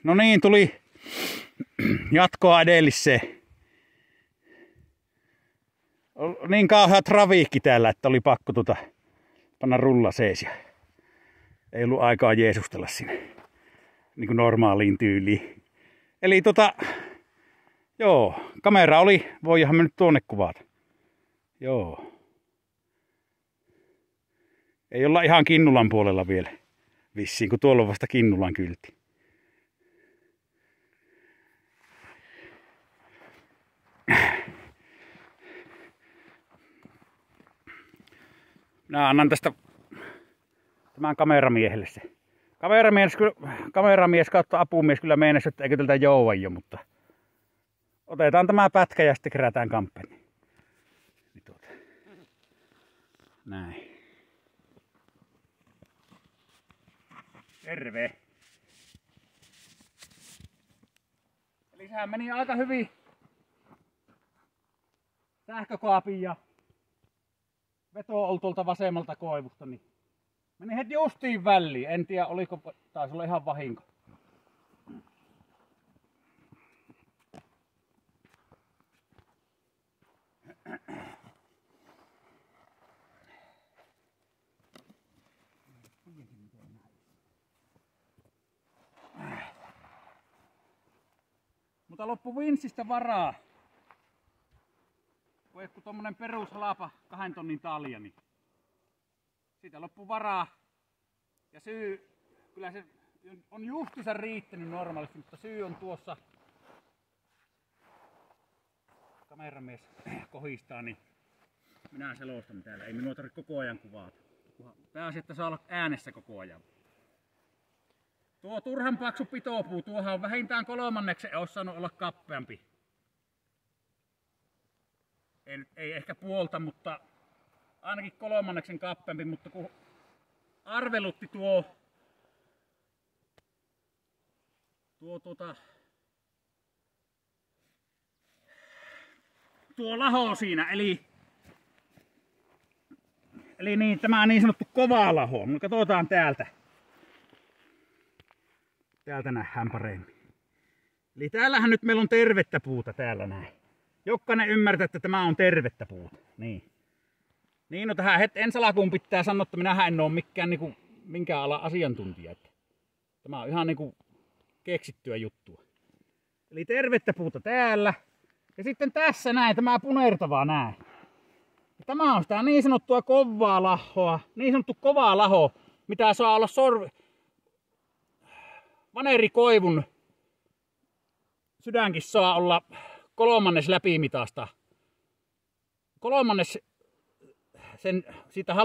No niin, tuli jatkoa edelliseen. Niin kauhea trafiikki täällä, että oli pakko panna rulla seis. Ei ollut aikaa jeesustella sinne niin kuin normaaliin tyyliin. Eli joo, kamera oli, voidahan me nyt tuonne kuvata. Joo. Ei olla ihan Kinnulan puolella vielä vissiin, kun tuolla on vasta Kinnulan kyltti. Minä annan tästä tämän kameramiehelle se. Kameramies kautta apumies kyllä meinasi, että eikö tältä jouda jo, mutta otetaan tämä pätkä ja sitten kerätään kamppeni. Näin. Terve. Eli sehän meni aika hyvin sähkökaapin ja veto oli tuolta vasemmalta koivusta, niin meni heti justiin väliin. En tiedä, oliko, taisi olla ihan vahinko. Mutta loppu vinssistä varaa. Kun tommonen perushalapa 2 tonnin talja, niin siitä loppu varaa. Ja syy, kyllä se on justiinsa riittänyt normaalisti, mutta syy on tuossa. Kameramies kohistaa, niin minä selostan täällä. Ei minua tarvitse koko ajan kuvata. Pääasia, että saa olla äänessä koko ajan. Tuo turhan paksu pitopuu, tuohan on vähintään 3/3 olisi saanut olla kappeampi. Ei ehkä puolta, mutta ainakin 3/3 kappeampi, mutta kun arvelutti tuo laho siinä, eli niin, tämä niin sanottu kova laho. No, katsotaan täältä. Täältä nähdään paremmin. Eli täällähän nyt meillä on tervettä puuta täällä näin. Jokainen ymmärtää, että tämä on tervettä puuta. Niin. Niin, no tähän ensi alkuun pitää sanoa, että minähän en ole minkään alan asiantuntija. Että tämä on ihan niinku keksittyä juttua. Eli tervettä puuta täällä. Ja sitten tässä näin, tämä punertava näin. Ja tämä on sitä niin sanottua kovaa lahoa. Niin sanottu kovaa laho, mitä saa olla vanerikoivun sydänkin saa olla 3/3 läpimitasta. 3/3 siitä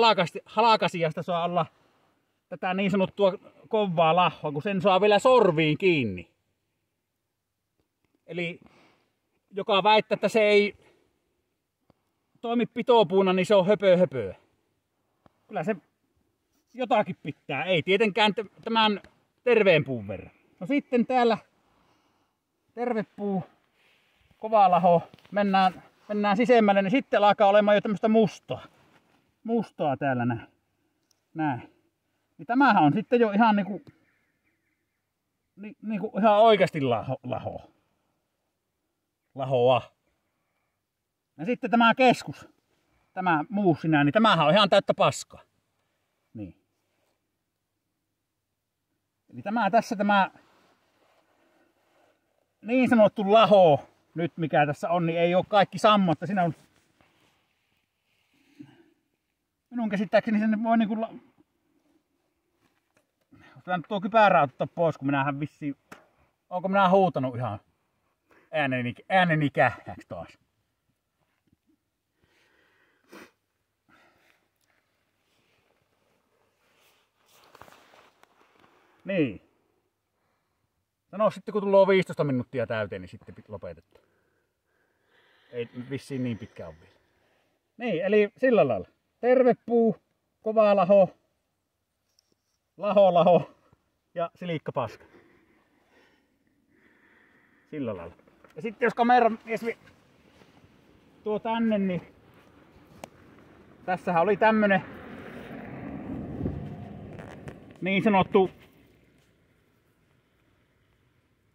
halakasiasta saa olla tätä niin sanottua kovaa lahoa, kun sen saa vielä sorviin kiinni. Eli joka väittää, että se ei toimi pitopuuna, niin se on höpöä. Kyllä se jotakin pitää. Ei tietenkään tämän terveen puun verran. No sitten täällä tervepuu, kova laho, mennään sisemmälle, niin sitten alkaa olemaan jo tämmöistä mustaa täällä näin. Niin tämähän on sitten jo ihan niinku ihan oikeasti lahoa. Ja sitten tämä keskus, tämä muu sinä, niin tämähän on ihan täyttä paskaa. Niin. Eli tämä niin sanottu laho nyt mikä tässä on, niin ei ole kaikki sammo, että siinä on minun käsittääkseni sen voi niinku nyt tuo kypärää ottaa pois, kun minähän vissiin onko minä huutanut ihan ääneni kähäksi taas. Niin. Sano sitten kun tulee 15 minuuttia täyteen, niin sitten lopetetaan. Ei vissiin niin pitkä ole vielä. Niin, eli sillä lailla. Tervepuu, kova laho, laho ja silikkapaska. Sillä lailla. Ja sitten jos kameramies tuo tänne, niin tässähän oli tämmönen niin sanottu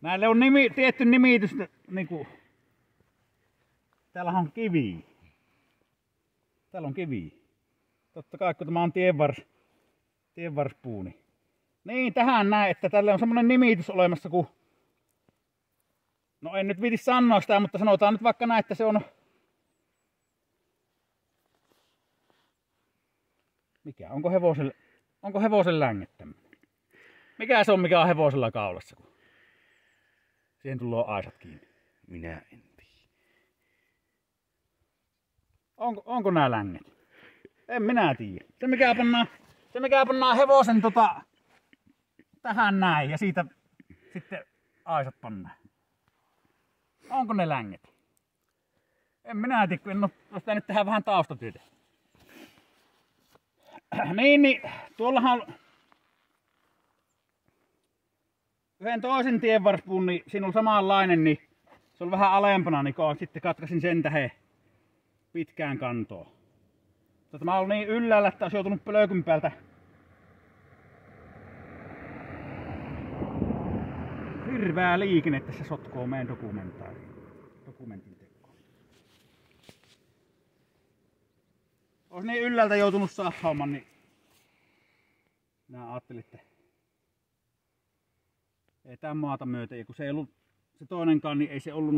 Näille on tietty nimitys, niinku... Täällä on kivi. Täällä on kivi. Totta kai, kun tämä on tienvarspuuni. Niin, tähän näin, että tälle on semmonen nimitys olemassa, kun... No en nyt viiti sanoa sitä, mutta sanotaan nyt vaikka näin, että se on... Mikä? Onko hevosen längettäminen? Mikä se on, mikä on hevosella kaulassa? Kun siihen tulee aisat kiinni. Minä en tiedä. Onko nää länget? En minä tiedä. Se mikä pannaan hevosen tähän näin ja siitä sitten aisat pannaan. Onko ne länget? En minä tiedä, kun en ole sitä nyt tehdään vähän taustatyötä. Niin, tuollahan on yhden toisen tienvarspuun, niin siinä on samanlainen, niin se on vähän alempana, niin sitten katkasin sen tähän pitkään kantoon. Tämä on niin yllällä, että olisi joutunut pölkyn päältä hirveää liikennettä, se sotkoo meidän dokumentin tekoon. Olisi niin yllältä joutunut sahaamaan, niin minä ajattelin, että ei tämän maata myöten, ja kun se ei ollut se toinenkaan, niin ei se ollut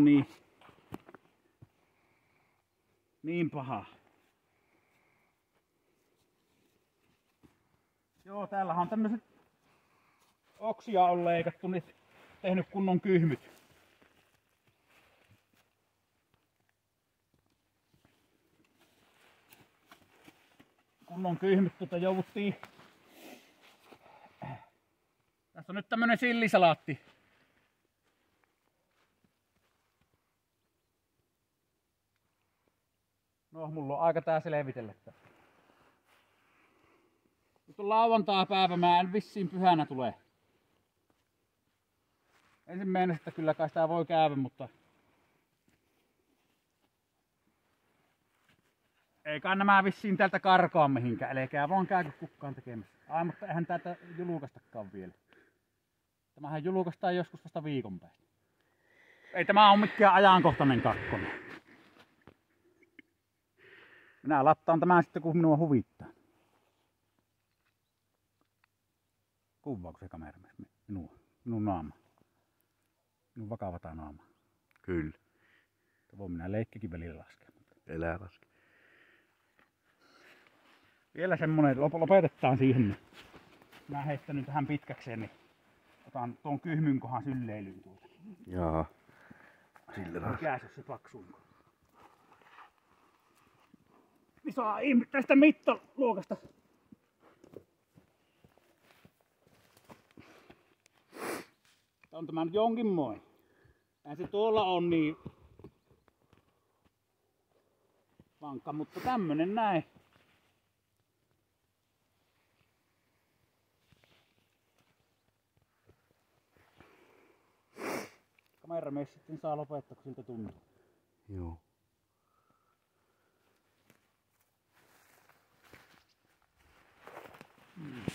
niin paha. Joo, täällähän on tämmöset oksia on leikattu, niin tehnyt kunnon kyhmyt. Kunnon kyhmyt, jouduttiin. Tässä on nyt tämmönen sillisalaatti. No, mulla on aika tää selvitellä. Nyt on lauantai-päivä, mä en vissiin pyhänä tule. Ensimmäinen, että kyllä kai sitä voi käydä, mutta... Ei kai nämä vissiin täältä karkaa mihinkään, älkää vaan käykö kukaan tekemässä. Ai, mutta eihän täältä julkaistakaan vielä. Tämähän julkaistaan joskus vasta viikon päästä. Ei tämä ole mikään ajankohtainen kakkonen. Minä lattaan tämän sitten, kun minua huvittaa. Kuvaako se kameramies minun naama? Minun vakavata naama. Kyllä. Voin minä leikkikin välillä laskea. Elää laske. Vielä semmonen, lopetetaan siihen. Mä heittänyt tähän pitkäkseen, niin otan tuon kyhmyn kohan sylleilyyn tuolta. Jaa. Sillä mikä se paksuunko? Niin saa tästä mittaluokasta. Tää on tämä nyt jonkinmoinen. Eihän se tuolla on niin vankka, mutta tämmönen näin. Kameramies sitten saa lopettaa, kun siltä tuntuu. Joo. Hmm.